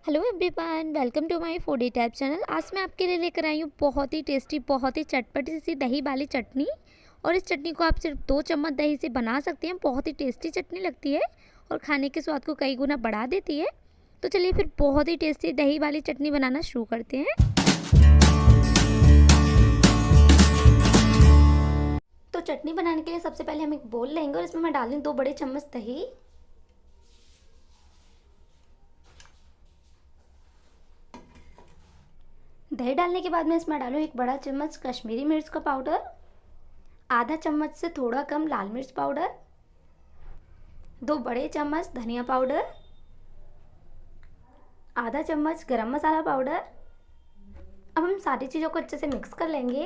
Hello everyone, welcome to my foodie type channel. आज मैं आपके लिए लेकर आई हूँ बहुत ही टेस्टी, बहुत ही चटपटी सी दही वाली चटनी। और इस चटनी को आप सिर्फ 2 चम्मच दही से बना सकते हैं। बहुत ही टेस्टी चटनी लगती है और खाने के स्वाद को कई गुना बढ़ा देती है। तो चलिए फिर बहुत ही टेस्टी दही वाली चटनी बनाना शुरू करते हैं। तो चटनी बनाने के लिए सबसे पहले हम एक बोल लेंगे और इसमें मैं डाल दूँ 2 बड़े चम्मच दही। दही डालने के बाद मैं इसमें डालूँ 1 बड़ा चम्मच कश्मीरी मिर्च का पाउडर, आधा चम्मच से थोड़ा कम लाल मिर्च पाउडर, 2 बड़े चम्मच धनिया पाउडर, आधा चम्मच गरम मसाला पाउडर। अब हम सारी चीज़ों को अच्छे से मिक्स कर लेंगे।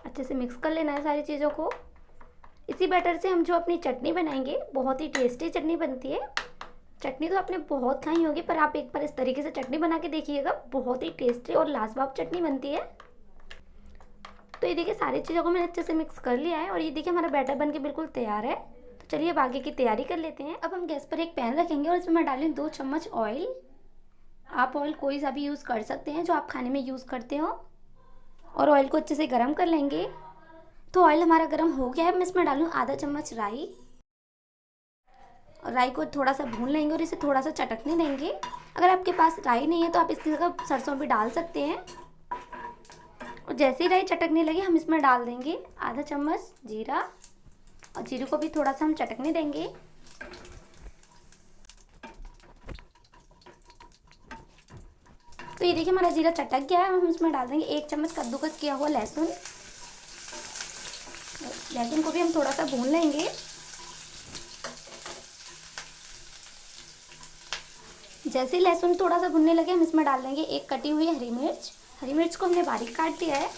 अच्छे से मिक्स कर लेना है सारी चीज़ों को। इसी बैटर से हम जो अपनी चटनी बनाएंगे, बहुत ही टेस्टी चटनी बनती है। चटनी तो आपने बहुत खाई होगी, पर आप एक बार इस तरीके से चटनी बना के देखिएगा, बहुत ही टेस्टी और लाजवाब चटनी बनती है। तो ये देखिए सारी चीज़ों को मैंने अच्छे से मिक्स कर लिया है और ये देखिए हमारा बैटर बन के बिल्कुल तैयार है। तो चलिए अब आगे की तैयारी कर लेते हैं। अब हम गैस पर एक पैन रखेंगे और इसमें मैं डालेंगे 2 चम्मच ऑयल। आप ऑयल कोई सा भी यूज़ कर सकते हैं जो आप खाने में यूज़ करते हो। और ऑयल को अच्छे से गर्म कर लेंगे। तो ऑयल हमारा गर्म हो गया है। मैं इसमें डालूँ आधा चम्मच राई। और राई को थोड़ा सा भून लेंगे और इसे थोड़ा सा चटकने देंगे। अगर आपके पास राई नहीं है तो आप इसकी जगह सरसों भी डाल सकते हैं। और जैसे ही राई चटकने लगे हम इसमें डाल देंगे आधा चम्मच जीरा। और जीरे को भी थोड़ा सा हम चटकने देंगे। तो ये देखिए हमारा जीरा चटक गया है। हम इसमें डाल देंगे 1 चम्मच कद्दूकस किया हुआ लहसुन। लहसुन को भी हम थोड़ा सा भून लेंगे। जैसे ही लहसुन थोड़ा सा भुनने लगे हम इसमें डाल देंगे 1 कटी हुई हरी मिर्च। हरी मिर्च को हमने बारीक काट लिया है।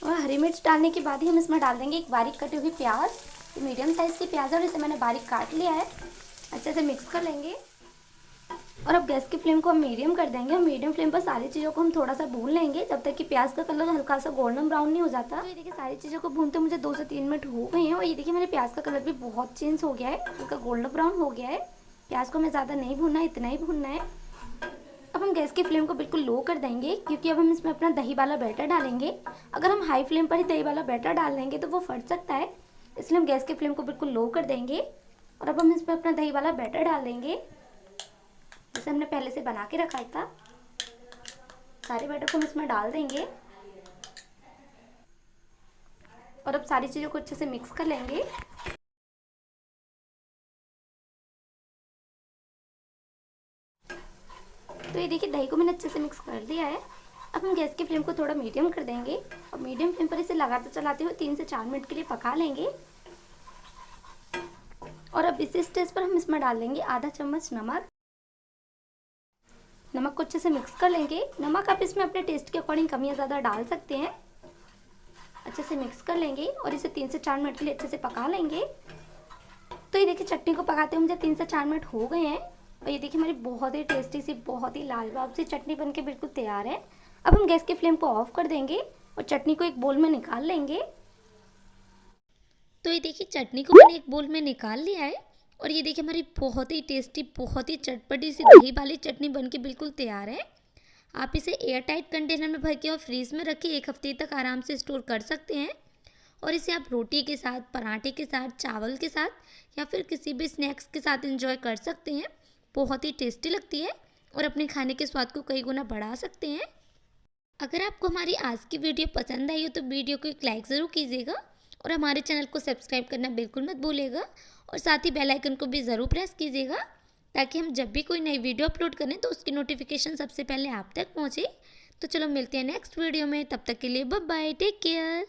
और हरी मिर्च डालने के बाद ही हम इसमें डाल देंगे 1 बारीक कटी हुई प्याज। तो मीडियम साइज़ की प्याज है और इसे मैंने बारीक काट लिया है। अच्छे से मिक्स कर लेंगे। और अब गैस की फ्लेम को हम मीडियम कर देंगे और मीडियम फ्लेम पर सारी चीज़ों को हम थोड़ा सा भून लेंगे जब तक कि प्याज का कलर हल्का सा गोल्डन ब्राउन नहीं हो जाता। तो ये देखिए सारी चीज़ों को भूनते मुझे 2 से 3 मिनट हो गए हैं। और ये देखिए मेरे प्याज का कलर भी बहुत चेंज हो गया है, हल्का गोल्डन ब्राउन हो गया है। प्याज को हमें ज़्यादा नहीं भूनना है, इतना ही भूनना है। अब हम गैस की फ्लेम को बिल्कुल लो कर देंगे क्योंकि अब हम इसमें अपना दही वाला बैटर डालेंगे। अगर हम हाई फ्लेम पर ही दही वाला बैटर डाल देंगे तो वो फट सकता है, इसलिए हम गैस की फ्लेम को बिल्कुल लो कर देंगे। और अब हम इसमें अपना दही वाला बैटर डाल देंगे जैसे हमने पहले से बना के रखा था। सारे बैटर को हम इसमें डाल देंगे और अब सारी चीज़ों को अच्छे से मिक्स कर लेंगे। तो ये देखिए दही को मैंने अच्छे से मिक्स कर दिया है। अब हम गैस की फ्लेम को थोड़ा मीडियम कर देंगे और मीडियम फ्लेम पर इसे लगातार चलाते हुए 3 से 4 मिनट के लिए पका लेंगे। और अब इस स्टेज पर हम इसमें डाल देंगे आधा चम्मच नमक। नमक को अच्छे से मिक्स कर लेंगे। नमक आप इसमें अपने टेस्ट के अकॉर्डिंग कम या ज़्यादा डाल सकते हैं। अच्छे से मिक्स कर लेंगे और इसे 3 से 4 मिनट के लिए अच्छे से पका लेंगे। तो ये देखिए चटनी को पकाते हुए मुझे 3 से 4 मिनट हो गए हैं। और ये देखिए हमारी बहुत ही टेस्टी सी, बहुत ही लाजवाब सी चटनी बनके बिल्कुल तैयार है। अब हम गैस की फ्लेम को ऑफ कर देंगे और चटनी को एक बोल में निकाल लेंगे। तो ये देखिए चटनी को मैंने एक बोल में निकाल लिया है। और ये देखिए हमारी बहुत ही टेस्टी, बहुत ही चटपटी सी दही वाली चटनी बनके बिल्कुल तैयार है। आप इसे एयर टाइट कंटेनर में भर के और फ्रीज में रख के 1 हफ्ते तक आराम से स्टोर कर सकते हैं। और इसे आप रोटी के साथ, पराठे के साथ, चावल के साथ या फिर किसी भी स्नैक्स के साथ एंजॉय कर सकते हैं। बहुत ही टेस्टी लगती है और अपने खाने के स्वाद को कई गुना बढ़ा सकते हैं। अगर आपको हमारी आज की वीडियो पसंद आई हो तो वीडियो को एक लाइक ज़रूर कीजिएगा और हमारे चैनल को सब्सक्राइब करना बिल्कुल मत भूलिएगा। और साथ ही बेल आइकन को भी ज़रूर प्रेस कीजिएगा ताकि हम जब भी कोई नई वीडियो अपलोड करें तो उसकी नोटिफिकेशन सबसे पहले आप तक पहुँचे। तो चलो मिलते हैं नेक्स्ट वीडियो में, तब तक के लिए बाय बाय, टेक केयर।